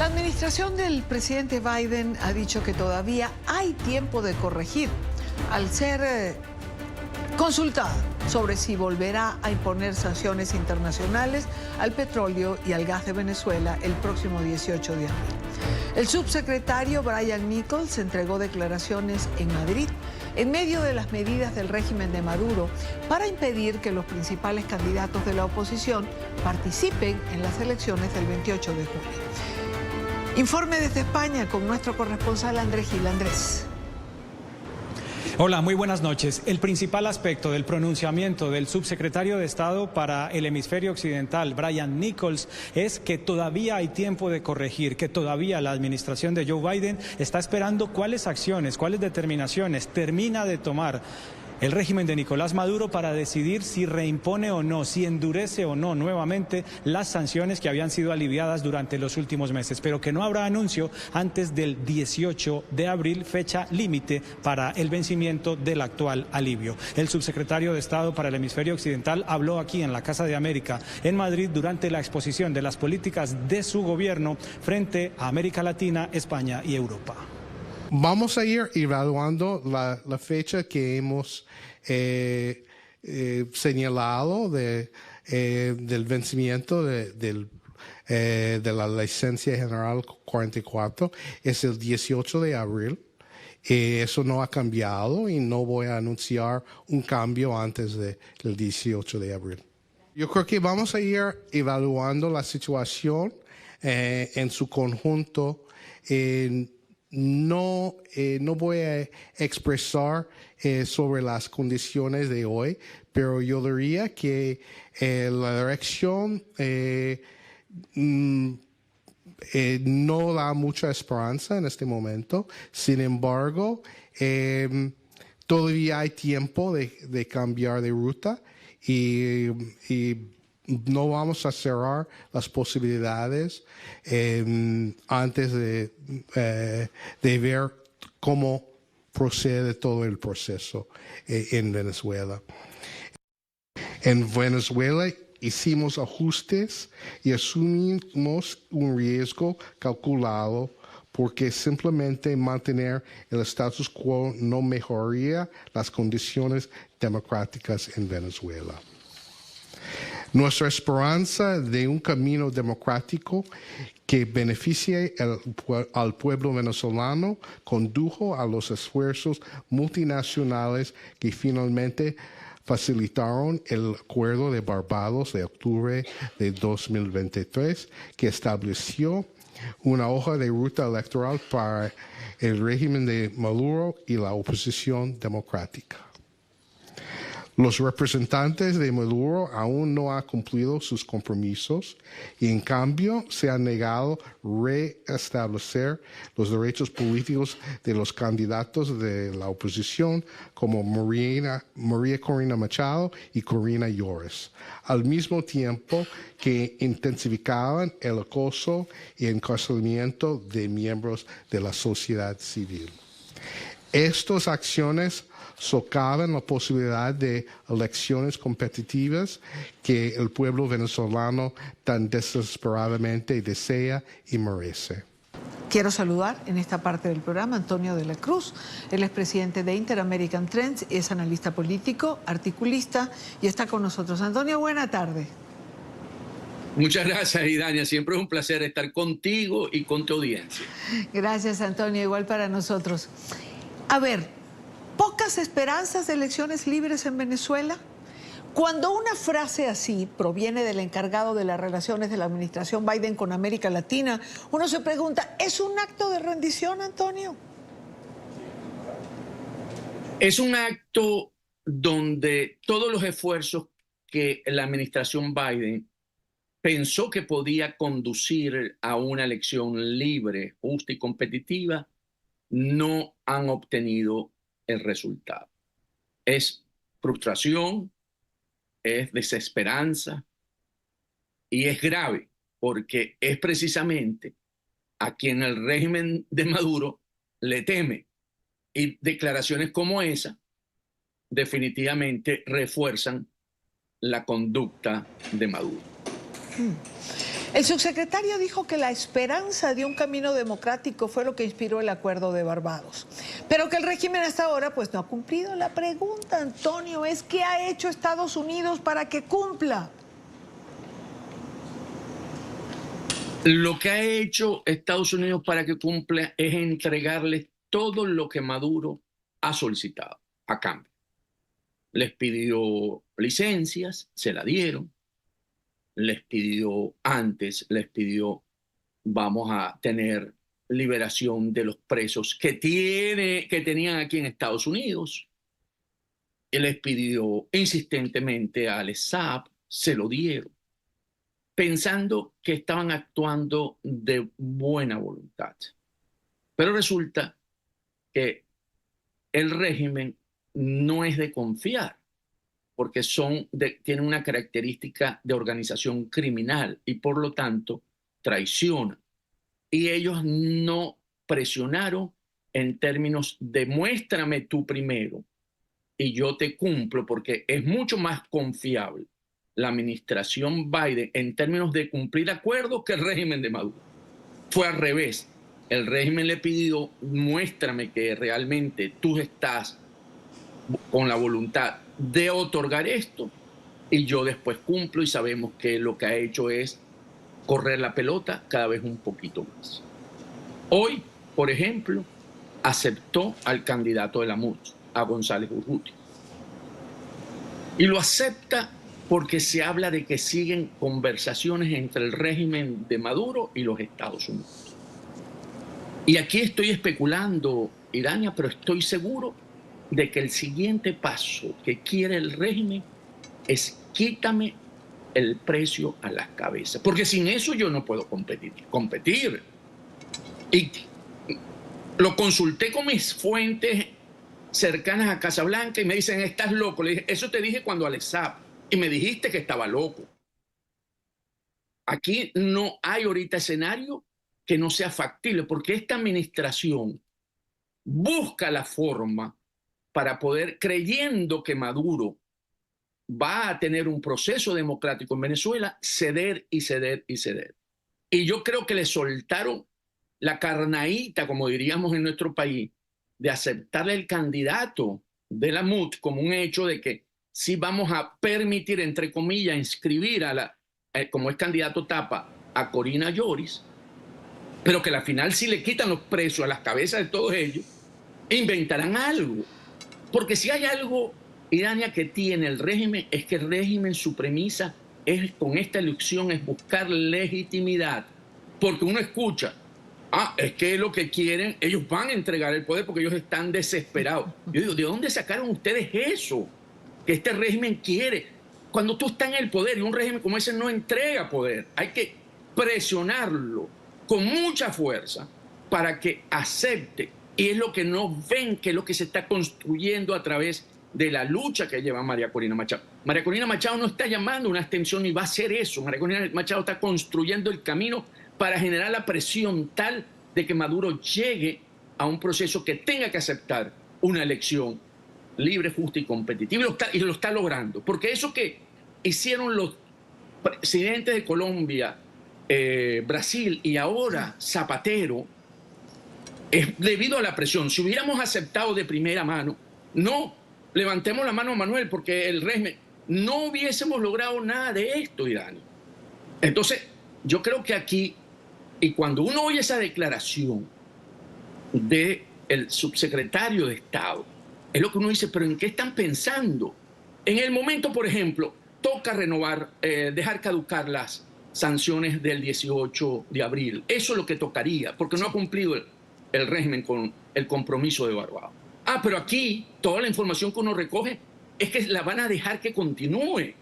La administración del presidente Biden ha dicho que todavía hay tiempo de corregir al ser consultada sobre si volverá a imponer sanciones internacionales al petróleo y al gas de Venezuela el próximo 18 de abril. El subsecretario Brian Nichols entregó declaraciones en Madrid en medio de las medidas del régimen de Maduro para impedir que los principales candidatos de la oposición participen en las elecciones del 28 de julio. Informe desde España con nuestro corresponsal Andrés Gil. Andrés. Hola, muy buenas noches. El principal aspecto del pronunciamiento del subsecretario de Estado para el hemisferio occidental, Brian Nichols, es que todavía hay tiempo de corregir, que todavía la administración de Joe Biden está esperando cuáles acciones, cuáles determinaciones termina de tomar el régimen de Nicolás Maduro para decidir si reimpone o no, si endurece o no nuevamente las sanciones que habían sido aliviadas durante los últimos meses, pero que no habrá anuncio antes del 18 de abril, fecha límite para el vencimiento del actual alivio. El subsecretario de Estado para el hemisferio occidental habló aquí en la Casa de América, en Madrid, durante la exposición de las políticas de su gobierno frente a América Latina, España y Europa. Vamos a ir evaluando la fecha que hemos señalado del vencimiento de la licencia general 44. Es el 18 de abril. Eso no ha cambiado y no voy a anunciar un cambio antes del 18 de abril. Yo creo que vamos a ir evaluando la situación en su conjunto. No voy a expresar sobre las condiciones de hoy, pero yo diría que la dirección no da mucha esperanza en este momento. Sin embargo, todavía hay tiempo de cambiar de ruta y no vamos a cerrar las posibilidades antes de ver cómo procede todo el proceso en Venezuela. En Venezuela hicimos ajustes y asumimos un riesgo calculado porque simplemente mantener el status quo no mejoraría las condiciones democráticas en Venezuela. Nuestra esperanza de un camino democrático que beneficie al pueblo venezolano condujo a los esfuerzos multinacionales que finalmente facilitaron el Acuerdo de Barbados de octubre de 2023, que estableció una hoja de ruta electoral para el régimen de Maduro y la oposición democrática. Los representantes de Maduro aún no han cumplido sus compromisos y en cambio se han negado a reestablecer los derechos políticos de los candidatos de la oposición como María Corina Machado y Corina Llores, al mismo tiempo que intensificaban el acoso y encarcelamiento de miembros de la sociedad civil. Estas acciones socavan la posibilidad de elecciones competitivas que el pueblo venezolano tan desesperadamente desea y merece. Quiero saludar en esta parte del programa a Antonio de la Cruz. Él es presidente de Inter-American Trends, es analista político, articulista y está con nosotros. Antonio, buena tarde. Muchas gracias, Idania. Siempre es un placer estar contigo y con tu audiencia. Gracias, Antonio. Igual para nosotros. A ver, ¿pocas esperanzas de elecciones libres en Venezuela? Cuando una frase así proviene del encargado de las relaciones de la administración Biden con América Latina, uno se pregunta, ¿es un acto de rendición, Antonio? Es un acto donde todos los esfuerzos que la administración Biden pensó que podía conducir a una elección libre, justa y competitiva, no han obtenido el resultado. Es frustración, es desesperanza y es grave porque es precisamente a quien el régimen de Maduro le teme. Y declaraciones como esa definitivamente refuerzan la conducta de Maduro. El subsecretario dijo que la esperanza de un camino democrático fue lo que inspiró el acuerdo de Barbados, pero que el régimen hasta ahora pues no ha cumplido. La pregunta, Antonio, es ¿qué ha hecho Estados Unidos para que cumpla? Lo que ha hecho Estados Unidos para que cumpla es entregarles todo lo que Maduro ha solicitado a cambio. Les pidió licencias, se la dieron. Les pidió vamos a tener liberación de los presos que tenían aquí en Estados Unidos. Y les pidió insistentemente al ESAP, se lo dieron, pensando que estaban actuando de buena voluntad. Pero resulta que el régimen no es de confiar, porque tienen una característica de organización criminal y por lo tanto traicionan. Y ellos no presionaron en términos de muéstrame tú primero y yo te cumplo, porque es mucho más confiable la administración Biden en términos de cumplir acuerdos que el régimen de Maduro. Fue al revés. El régimen le pidió muéstrame que realmente tú estás con la voluntad de otorgar esto y yo después cumplo, y sabemos que lo que ha hecho es correr la pelota cada vez un poquito más. Hoy, por ejemplo, aceptó al candidato de la MUD, a González Urrutia. Y lo acepta porque se habla de que siguen conversaciones entre el régimen de Maduro y los Estados Unidos. Y aquí estoy especulando, Irania, pero estoy seguro de que el siguiente paso que quiere el régimen es quítame el precio a las cabezas, porque sin eso yo no puedo competir. Y lo consulté con mis fuentes cercanas a Casablanca y me dicen, estás loco. Le dije, eso te dije cuando al ESAP y me dijiste que estaba loco. Aquí no hay ahorita escenario que no sea factible, porque esta administración busca la forma para poder, creyendo que Maduro va a tener un proceso democrático en Venezuela, ceder y ceder y ceder. Y yo creo que le soltaron la carnaíta, como diríamos en nuestro país, de aceptarle el candidato de la MUD como un hecho de que sí vamos a permitir, entre comillas, inscribir como es candidato tapa, a Corina Lloris, pero que al final si le quitan los precios a las cabezas de todos ellos, inventarán algo. Porque si hay algo, Irania, que tiene el régimen, es que el régimen, su premisa es, con esta elección, es buscar legitimidad. Porque uno escucha, es que lo que quieren, ellos van a entregar el poder porque ellos están desesperados. Yo digo, ¿de dónde sacaron ustedes eso? Que este régimen quiere. Cuando tú estás en el poder y un régimen como ese no entrega poder, hay que presionarlo con mucha fuerza para que acepte. Y es lo que no ven, que es lo que se está construyendo a través de la lucha que lleva María Corina Machado. María Corina Machado no está llamando a una abstención ni va a hacer eso. María Corina Machado está construyendo el camino para generar la presión tal de que Maduro llegue a un proceso que tenga que aceptar una elección libre, justa y competitiva. Y lo está logrando. Porque eso que hicieron los presidentes de Colombia, Brasil y ahora Zapatero, es debido a la presión. Si hubiéramos aceptado de primera mano, no levantemos la mano a Manuel, porque el régimen, no hubiésemos logrado nada de esto, Irán. Entonces, yo creo que aquí, y cuando uno oye esa declaración del subsecretario de Estado, es lo que uno dice, pero ¿en qué están pensando? En el momento, por ejemplo, toca renovar, dejar caducar las sanciones del 18 de abril. Eso es lo que tocaría, porque no ha cumplido el régimen con el compromiso de Barbados. Pero aquí toda la información que uno recoge es que la van a dejar que continúe,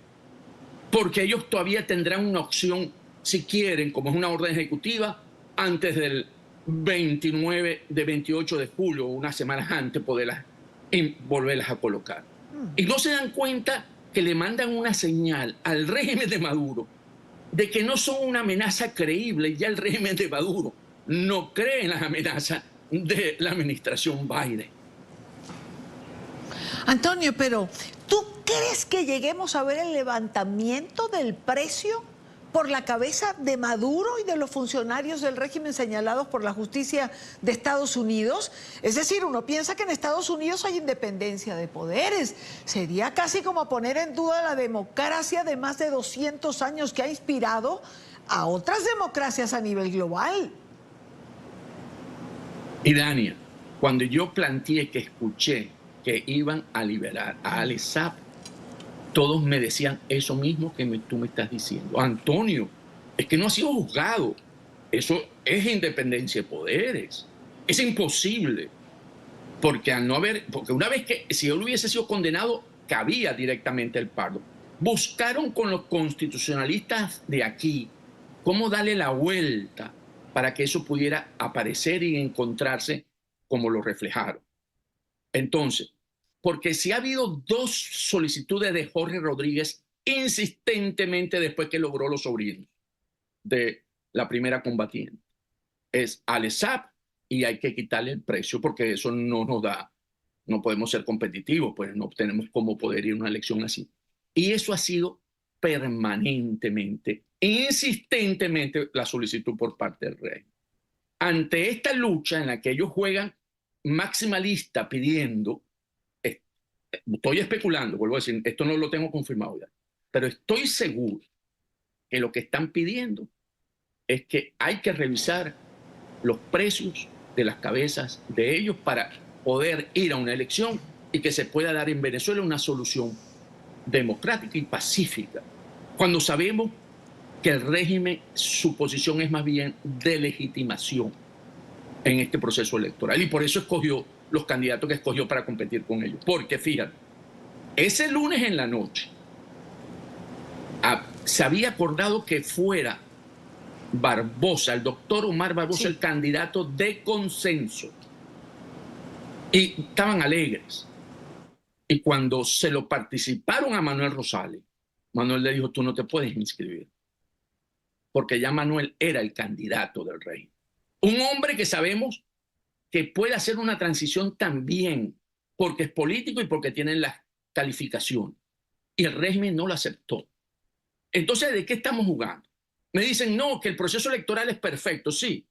porque ellos todavía tendrán una opción, si quieren, como es una orden ejecutiva, antes del 28 de julio, unas semanas antes, poderlas volverlas a colocar. Y no se dan cuenta que le mandan una señal al régimen de Maduro de que no son una amenaza creíble. Ya el régimen de Maduro no cree en las amenazas de la administración Biden. Antonio, pero ¿tú crees que lleguemos a ver el levantamiento del precio por la cabeza de Maduro y de los funcionarios del régimen señalados por la justicia de Estados Unidos. Es decir, uno piensa que en Estados Unidos hay independencia de poderes. Sería casi como poner en duda la democracia de más de 200 años que ha inspirado a otras democracias a nivel global. Y Dania, cuando yo planteé que escuché que iban a liberar a Alex Saab, todos me decían eso mismo que tú me estás diciendo. Antonio, es que no ha sido juzgado. Eso es independencia de poderes. Es imposible. Porque una vez que, si él hubiese sido condenado, cabía directamente el paro. Buscaron con los constitucionalistas de aquí cómo darle la vuelta para que eso pudiera aparecer y encontrarse como lo reflejaron. Entonces, porque si ha habido dos solicitudes de Jorge Rodríguez insistentemente después que logró los sobrinos de la primera combatiente. Es Alex Saab y hay que quitarle el precio porque eso no nos da, no podemos ser competitivos, pues no tenemos cómo poder ir a una elección así. Y eso ha sido permanentemente, insistentemente la solicitud por parte del rey. Ante esta lucha en la que ellos juegan maximalista pidiendo, estoy especulando, vuelvo a decir, esto no lo tengo confirmado ya, pero estoy seguro que lo que están pidiendo es que hay que revisar los precios de las cabezas de ellos para poder ir a una elección y que se pueda dar en Venezuela una solución democrática y pacífica, cuando sabemos que el régimen, su posición es más bien de legitimación en este proceso electoral, y por eso escogió los candidatos que escogió para competir con ellos. Porque fíjate, ese lunes en la noche se había acordado que fuera Barbosa, el doctor Omar Barbosa, sí, el candidato de consenso. Y estaban alegres. Y cuando se lo participaron a Manuel Rosales, Manuel le dijo, tú no te puedes inscribir. Porque ya Manuel era el candidato del rey. Un hombre que sabemos que puede hacer una transición también, porque es político y porque tiene las calificaciones. Y el régimen no lo aceptó. Entonces, ¿de qué estamos jugando? Me dicen, no, que el proceso electoral es perfecto, sí,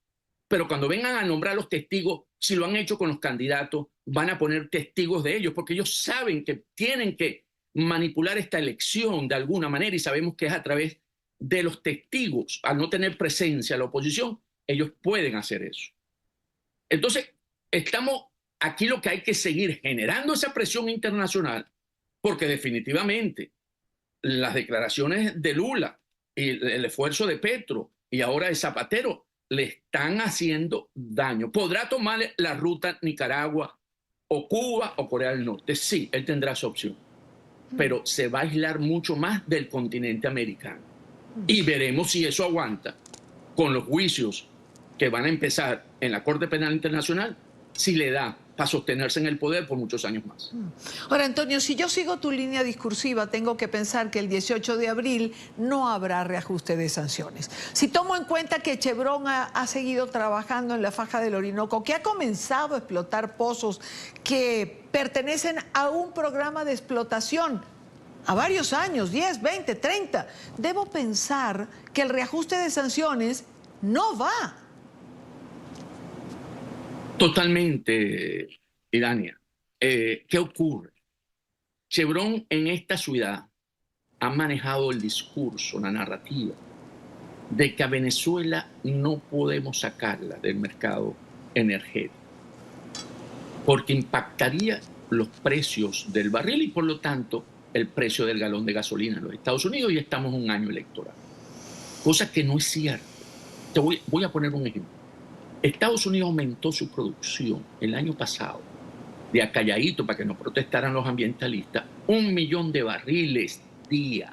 pero cuando vengan a nombrar los testigos, si lo han hecho con los candidatos, van a poner testigos de ellos, porque ellos saben que tienen que manipular esta elección de alguna manera y sabemos que es a través de los testigos. Al no tener presencia la oposición, ellos pueden hacer eso. Entonces, estamos aquí lo que hay que seguir generando esa presión internacional, porque definitivamente las declaraciones de Lula y el esfuerzo de Petro y ahora de Zapatero le están haciendo daño. ¿Podrá tomar la ruta Nicaragua o Cuba o Corea del Norte? Sí, él tendrá esa opción, pero se va a aislar mucho más del continente americano. Y veremos si eso aguanta con los juicios que van a empezar en la Corte Penal Internacional, si le da para sostenerse en el poder por muchos años más. Ahora, Antonio, si yo sigo tu línea discursiva, tengo que pensar que el 18 de abril no habrá reajuste de sanciones. Si tomo en cuenta que Chevron ha seguido trabajando en la faja del Orinoco, que ha comenzado a explotar pozos que pertenecen a un programa de explotación a varios años, 10, 20, 30, debo pensar que el reajuste de sanciones no va. Totalmente, Irania. ¿Qué ocurre? Chevron en esta ciudad ha manejado el discurso, la narrativa, de que a Venezuela no podemos sacarla del mercado energético, porque impactaría los precios del barril y por lo tanto el precio del galón de gasolina en los Estados Unidos, y estamos en un año electoral. Cosa que no es cierta. Voy a poner un ejemplo. Estados Unidos aumentó su producción el año pasado, de acalladito para que no protestaran los ambientalistas, 1 millón de barriles día.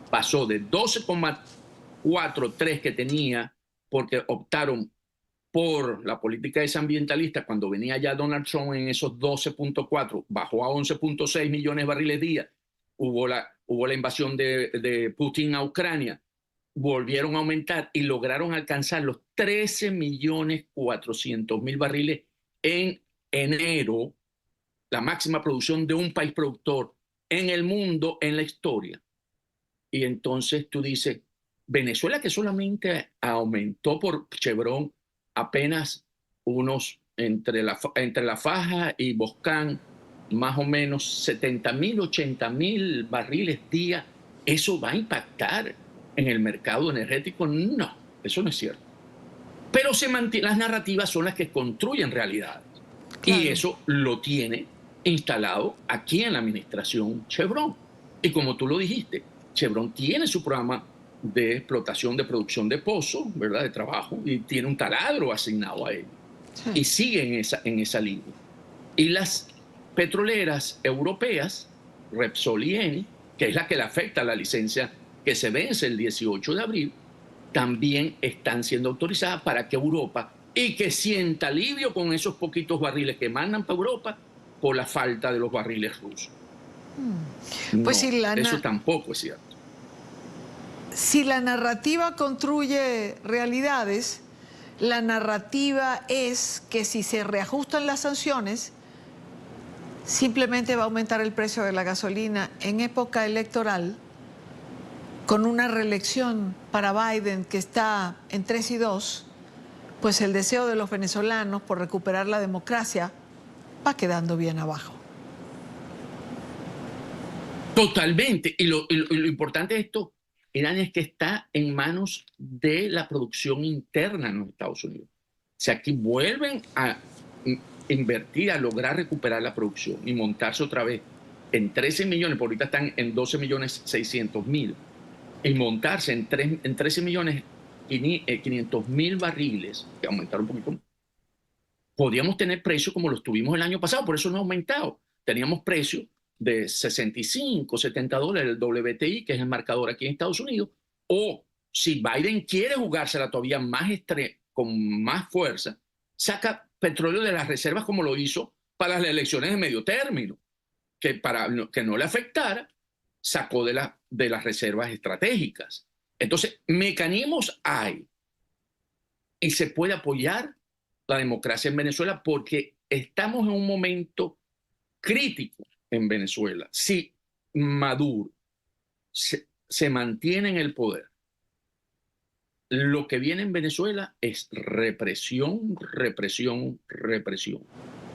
Pasó de 12,43 que tenía porque optaron por la política desambientalista. Cuando venía ya Donald Trump en esos 12,4, bajó a 11,6 millones de barriles día. Hubo la invasión de Putin a Ucrania. Volvieron a aumentar y lograron alcanzar los 13.400.000 barriles en enero, la máxima producción de un país productor en el mundo en la historia. Y entonces tú dices, Venezuela, que solamente aumentó por Chevron apenas unos entre la Faja y Boscán, más o menos 70.000, 80.000 barriles día, ¿eso va a impactar en el mercado energético? No, eso no es cierto. Pero las narrativas son las que construyen realidades. Claro. Y eso lo tiene instalado aquí en la administración Chevron. Y como tú lo dijiste, Chevron tiene su programa de explotación, de producción de pozos, ¿verdad?, de trabajo, y tiene un taladro asignado a él. Sí. Y sigue en esa línea. Y las petroleras europeas, Repsol y Eni, que es la que le afecta la licencia que se vence el 18 de abril, también están siendo autorizadas para que Europa, y que sienta alivio con esos poquitos barriles que mandan para Europa por la falta de los barriles rusos. Pues no, si eso tampoco es cierto. Si la narrativa construye realidades, la narrativa es que si se reajustan las sanciones, simplemente va a aumentar el precio de la gasolina en época electoral, con una reelección para Biden que está en 3-2, pues el deseo de los venezolanos por recuperar la democracia va quedando bien abajo. Totalmente. Y lo importante de esto, Irán, es que está en manos de la producción interna en los Estados Unidos. O sea, aquí vuelven a invertir, a lograr recuperar la producción y montarse otra vez en 13 millones, porque ahorita están en 12.600.000, y montarse en 13.500.000 barriles, que aumentaron un poquito más. Podríamos tener precios como los tuvimos el año pasado, por eso no ha aumentado. Teníamos precios de 65, 70 dólares el WTI, que es el marcador aquí en Estados Unidos, o si Biden quiere jugársela todavía más con más fuerza, saca petróleo de las reservas como lo hizo para las elecciones de medio término, que para que no le afectara, sacó de las reservas estratégicas. Entonces, mecanismos hay y se puede apoyar la democracia en Venezuela porque estamos en un momento crítico en Venezuela. Si Maduro se mantiene en el poder, lo que viene en Venezuela es represión, represión, represión.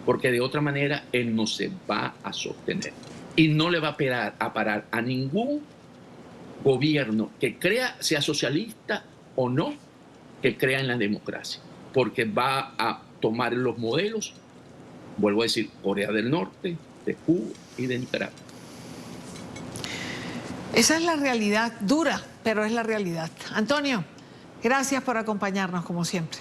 Porque de otra manera él no se va a sostener. Y no le va a parar a ningún gobierno que crea, sea socialista o no, que crea en la democracia. Porque va a tomar los modelos, vuelvo a decir, Corea del Norte, de Cuba y de Nicaragua. Esa es la realidad, dura, pero es la realidad. Antonio, gracias por acompañarnos como siempre.